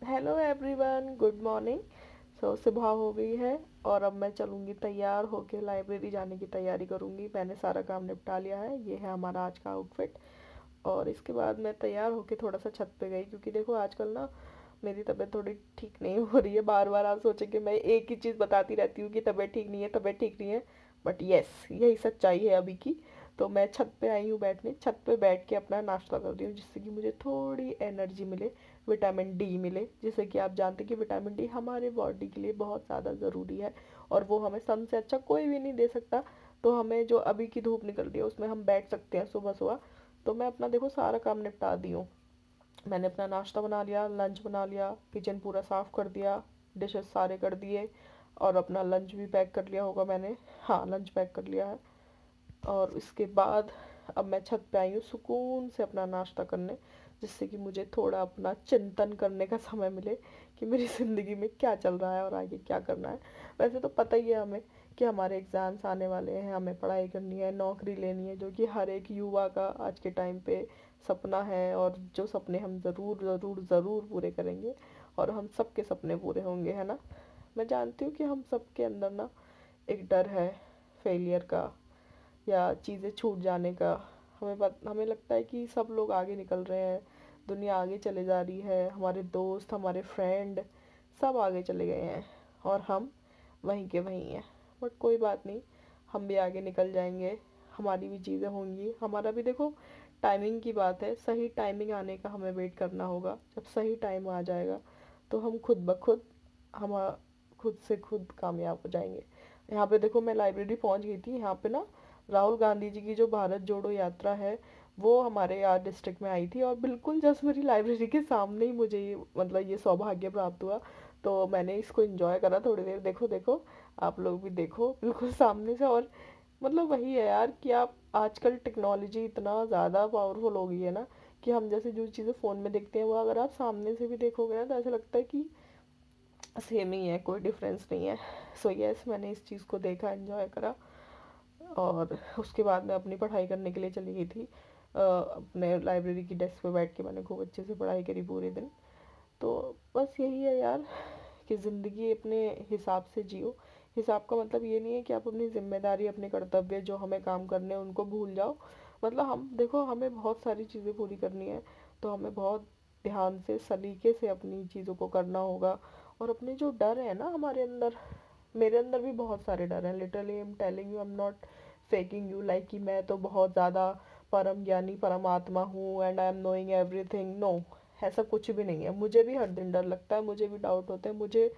Hello everyone, good morning. सुबह हो गई है और अब मैं चलूँगी तैयार होके लाइब्रेरी जाने की तैयारी करूँगी। मैंने सारा काम निपटा लिया है। ये है हमारा आज का आउटफिट। और इसके बाद मैं तैयार होके थोड़ा सा छत पे गई, क्योंकि देखो आजकल ना मेरी तबीयत थोड़ी ठीक नहीं हो रही है। बार बार आप सोचें कि मैं एक ही चीज़ बताती रहती हूँ कि तबीयत ठीक नहीं है, तबीयत ठीक नहीं है। बट यस, यही सच्चाई है अभी की। तो मैं छत पे आई हूँ बैठने, छत पे बैठ के अपना नाश्ता कर रही हूँ, जिससे कि मुझे थोड़ी एनर्जी मिले, विटामिन डी मिले। जैसे कि आप जानते हैं कि विटामिन डी हमारे बॉडी के लिए बहुत ज़्यादा ज़रूरी है, और वो हमें सन से अच्छा कोई भी नहीं दे सकता। तो हमें जो अभी की धूप निकल रही है उसमें हम बैठ सकते हैं सुबह सुबह। तो मैं अपना देखो सारा काम निपटा दी हूँ। मैंने अपना नाश्ता बना लिया, लंच बना लिया, किचन पूरा साफ़ कर दिया, डिशेस सारे कर दिए, और अपना लंच भी पैक कर लिया होगा मैंने। हाँ, लंच पैक कर लिया है। और इसके बाद अब मैं छत पे आई हूँ सुकून से अपना नाश्ता करने, जिससे कि मुझे थोड़ा अपना चिंतन करने का समय मिले कि मेरी ज़िंदगी में क्या चल रहा है और आगे क्या करना है। वैसे तो पता ही है हमें कि हमारे एग्ज़ाम्स आने वाले हैं, हमें पढ़ाई करनी है, नौकरी लेनी है, जो कि हर एक युवा का आज के टाइम पे सपना है, और जो सपने हम ज़रूर ज़रूर ज़रूर पूरे करेंगे। और हम सबके सपने पूरे होंगे, है ना। मैं जानती हूँ कि हम सबके अंदर ना एक डर है फेलियर का, या चीज़ें छूट जाने का। हमें लगता है कि सब लोग आगे निकल रहे हैं, दुनिया आगे चले जा रही है, हमारे दोस्त, हमारे फ्रेंड सब आगे चले गए हैं, और हम वहीं के वहीं हैं। बट कोई बात नहीं, हम भी आगे निकल जाएंगे। हमारी भी चीज़ें होंगी, हमारा भी देखो टाइमिंग की बात है। सही टाइमिंग आने का हमें वेट करना होगा। जब सही टाइम आ जाएगा तो हम खुद ब खुद हम खुद से खुद कामयाब हो जाएंगे। यहाँ पे देखो मैं लाइब्रेरी पहुँच गई थी। यहाँ पे ना राहुल गांधी जी की जो भारत जोड़ो यात्रा है, वो हमारे यहाँ डिस्ट्रिक्ट में आई थी, और बिल्कुल जस्ट मेरी लाइब्रेरी के सामने ही मुझे ये मतलब ये सौभाग्य प्राप्त हुआ। तो मैंने इसको एंजॉय करा थोड़ी देर। देखो देखो, आप लोग भी देखो बिल्कुल सामने से। और मतलब वही है यार कि आप आजकल टेक्नोलॉजी इतना ज़्यादा पावरफुल हो गई है ना, कि हम जैसे जो चीज़ें फ़ोन में देखते हैं वो अगर आप सामने से भी देखोगे ना, तो ऐसा लगता है कि सेम ही है, कोई डिफरेंस नहीं है। सो यस, मैंने इस चीज़ को देखा, एंजॉय करा। और उसके बाद मैं अपनी पढ़ाई करने के लिए चली गई थी। अपने लाइब्रेरी की डेस्क पे बैठ के मैंने खूब अच्छे से पढ़ाई करी पूरे दिन। तो बस यही है यार, कि ज़िंदगी अपने हिसाब से जियो। हिसाब का मतलब ये नहीं है कि आप अपनी जिम्मेदारी, अपने कर्तव्य जो हमें काम करने हैं उनको भूल जाओ। मतलब हम देखो, हमें बहुत सारी चीज़ें पूरी करनी है, तो हमें बहुत ध्यान से, सलीके से अपनी चीज़ों को करना होगा। और अपने जो डर है ना हमारे अंदर, मेरे अंदर भी बहुत सारे डर हैं। Literally I am telling you, I am not faking you, like कि मैं तो बहुत ज़्यादा परम ज्ञानी परमात्मा हूँ and I am knowing everything. No, ऐसा कुछ भी नहीं है। मुझे भी हर दिन डर लगता है, मुझे भी डाउट होते हैं। मुझे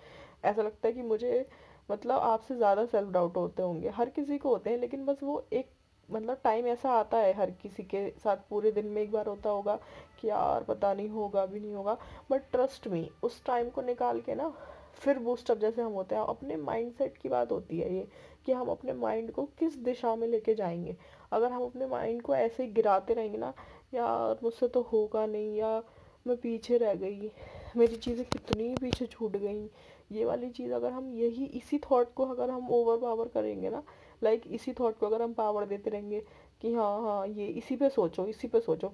ऐसा लगता है कि मुझे मतलब आपसे ज़्यादा सेल्फ डाउट होते होंगे, हर किसी को होते हैं। लेकिन बस वो एक मतलब टाइम ऐसा आता है हर किसी के साथ, पूरे दिन में एक बार होता होगा कि यार पता नहीं होगा भी नहीं होगा। बट ट्रस्ट मी, उस टाइम को निकाल के ना फिर बूस्टअप जैसे हम होते हैं। अपने माइंडसेट की बात होती है ये, कि हम अपने माइंड को किस दिशा में लेके जाएंगे। अगर हम अपने माइंड को ऐसे ही गिराते रहेंगे ना, यार मुझसे तो होगा नहीं, या मैं पीछे रह गई, मेरी चीज़ें कितनी पीछे छूट गई, ये वाली चीज़ अगर हम यही इसी थॉट को अगर हम ओवर पावर करेंगे ना, लाइक इसी थॉट को अगर हम पावर देते रहेंगे कि हाँ हाँ ये इसी पे सोचो, इसी पे सोचो।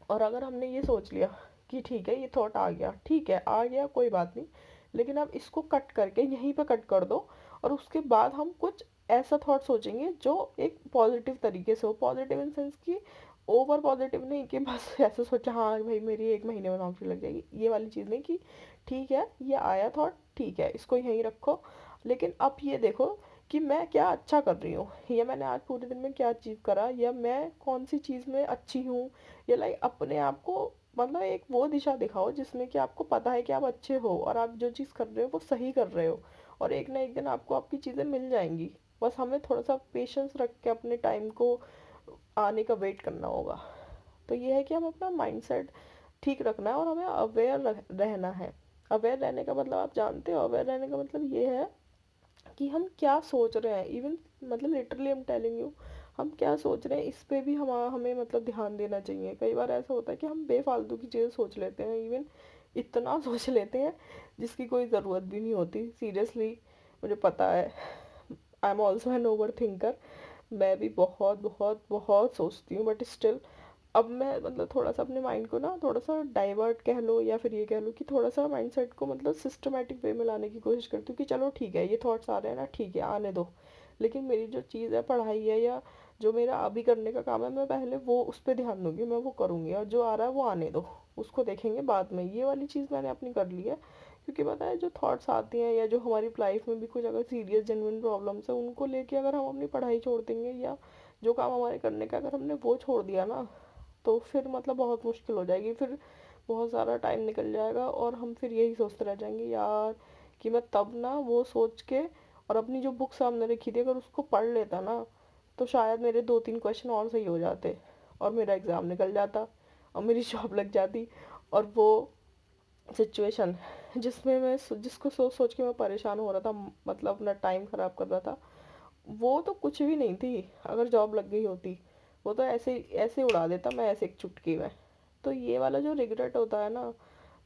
और अगर हमने ये सोच लिया कि ठीक है ये थॉट आ गया, ठीक है आ गया, कोई बात नहीं, लेकिन अब इसको कट करके यहीं पे कट कर दो, और उसके बाद हम कुछ ऐसा थॉट सोचेंगे जो एक पॉजिटिव तरीके से हो। पॉजिटिव इन सेंस कि ओवर पॉजिटिव नहीं कि बस ऐसे सोचा हाँ भाई मेरी एक महीने में नौकरी लग जाएगी, ये वाली चीज़ नहीं। कि ठीक है ये आया थॉट, ठीक है इसको यहीं रखो, लेकिन अब ये देखो कि मैं क्या अच्छा कर रही हूँ, या मैंने आज पूरे दिन में क्या अचीव करा, या मैं कौन सी चीज़ में अच्छी हूँ। या लाइक अपने आप को मतलब एक वो दिशा दिखाओ जिसमें कि आपको पता है कि आप अच्छे हो, और आप जो चीज़ कर रहे हो वो सही कर रहे हो। और एक ना एक दिन आपको आपकी चीज़ें मिल जाएंगी। बस हमें थोड़ा सा पेशेंस रख के अपने टाइम को आने का वेट करना होगा। तो ये है कि हम अपना माइंडसेट ठीक रखना है, और हमें अवेयर रहना है। अवेयर रहने का मतलब आप जानते हो, अवेयर रहने का मतलब ये है कि हम क्या सोच रहे हैं। इवन मतलब literally I am telling you, हम क्या सोच रहे हैं इस पे भी हमें मतलब ध्यान देना चाहिए। कई बार ऐसा होता है कि हम बेफालतू की चीज़ें सोच लेते हैं, इवन इतना सोच लेते हैं जिसकी कोई ज़रूरत भी नहीं होती। सीरियसली मुझे पता है, I am also an over thinker. मैं भी बहुत बहुत बहुत सोचती हूँ, बट स्टिल अब मैं मतलब थोड़ा सा अपने माइंड को ना थोड़ा सा डाइवर्ट कह लो या फिर ये कह लो कि थोड़ा सा माइंडसेट को मतलब सिस्टमेटिक वे में लाने की कोशिश करती हूँ कि चलो ठीक है, ये थॉट्स आ रहे हैं ना, ठीक है आने दो, लेकिन मेरी जो चीज़ है, पढ़ाई है या जो मेरा अभी करने का काम है, मैं पहले वो उस पर ध्यान दूंगी, मैं वो करूँगी, और जो आ रहा है वो आने दो, उसको देखेंगे बाद में। ये वाली चीज़ मैंने अपनी कर ली है। क्योंकि पता है जो थॉट्स आती हैं या जो हमारी लाइफ में भी कुछ अगर सीरियस जेन्युइन प्रॉब्लम्स है, उनको लेके अगर हम अपनी पढ़ाई छोड़ देंगे या जो काम हमारे करने का अगर हमने वो छोड़ दिया ना, तो फिर मतलब बहुत मुश्किल हो जाएगी। फिर बहुत सारा टाइम निकल जाएगा और हम फिर यही सोचते रह जाएंगे यार कि मैं तब ना वो सोच के और अपनी जो बुक सामने रखी थी अगर उसको पढ़ लेता ना, तो शायद मेरे 2-3 क्वेश्चन और सही हो जाते और मेरा एग्ज़ाम निकल जाता और मेरी जॉब लग जाती। और वो सिचुएशन जिसमें मैं जिसको सोच सोच के मैं परेशान हो रहा था, मतलब अपना टाइम ख़राब कर रहा था, वो तो कुछ भी नहीं थी अगर जॉब लग गई होती। वो तो ऐसे ऐसे उड़ा देता मैं, ऐसे एक चुटकी में। तो ये वाला जो रिग्रेट होता है ना,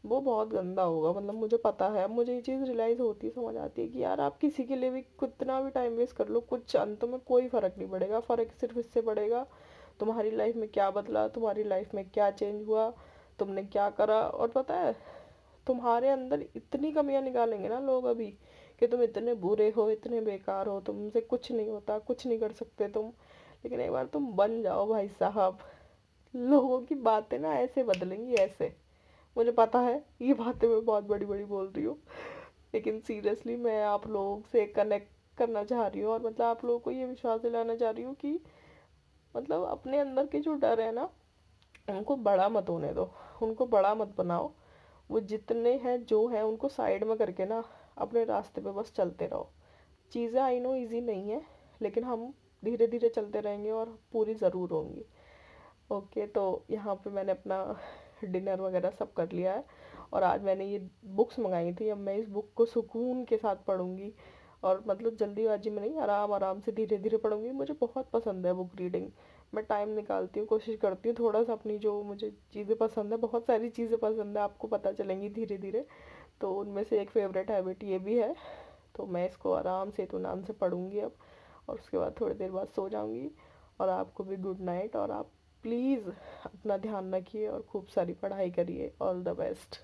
वो बहुत गंदा होगा। मतलब मुझे पता है, अब मुझे ये चीज़ रियलाइज़ होती है, समझ आती है कि यार आप किसी के लिए भी कितना भी टाइम वेस्ट कर लो, कुछ अंत में कोई फ़र्क नहीं पड़ेगा। फ़र्क सिर्फ इससे पड़ेगा तुम्हारी लाइफ में क्या बदला, तुम्हारी लाइफ में क्या चेंज हुआ, तुमने क्या करा। और पता है, तुम्हारे अंदर इतनी कमियां निकालेंगे ना लोग अभी कि तुम इतने बुरे हो, इतने बेकार हो, तुमसे कुछ नहीं होता, कुछ नहीं कर सकते तुम। लेकिन एक बार तुम बन जाओ भाई साहब, लोगों की बातें ना ऐसे बदलेंगी, ऐसे। मुझे पता है ये बातें मैं बहुत बड़ी बड़ी बोल रही हूँ, लेकिन सीरियसली मैं आप लोगों से कनेक्ट करना चाह रही हूँ और मतलब आप लोगों को ये विश्वास दिलाना चाह रही हूँ कि मतलब अपने अंदर के जो डर है ना, उनको बड़ा मत होने दो, उनको बड़ा मत बनाओ। वो जितने हैं जो हैं उनको साइड में करके ना अपने रास्ते पे बस चलते रहो। चीज़ें आई नो इजी नहीं है, लेकिन हम धीरे धीरे चलते रहेंगे और पूरी ज़रूर होंगी। ओके, तो यहाँ पे मैंने अपना डिनर वगैरह सब कर लिया है और आज मैंने ये बुक्स मंगाई थी। अब मैं इस बुक को सुकून के साथ पढ़ूंगी और मतलब जल्दीबाजी में नहीं, आराम आराम से धीरे धीरे पढ़ूंगी। मुझे बहुत पसंद है बुक रीडिंग। मैं टाइम निकालती हूँ, कोशिश करती हूँ थोड़ा सा अपनी जो मुझे चीज़ें पसंद है, बहुत सारी चीज़ें पसंद है, आपको पता चलेंगी धीरे धीरे। तो उनमें से एक फेवरेट हैबिट ये भी है। तो मैं इसको आराम से इत्मीनान से पढ़ूंगी अब, और उसके बाद थोड़ी देर बाद सो जाऊंगी। और आपको भी गुड नाइट, और आप प्लीज़ अपना ध्यान रखिए और खूब सारी पढ़ाई करिए। All the best.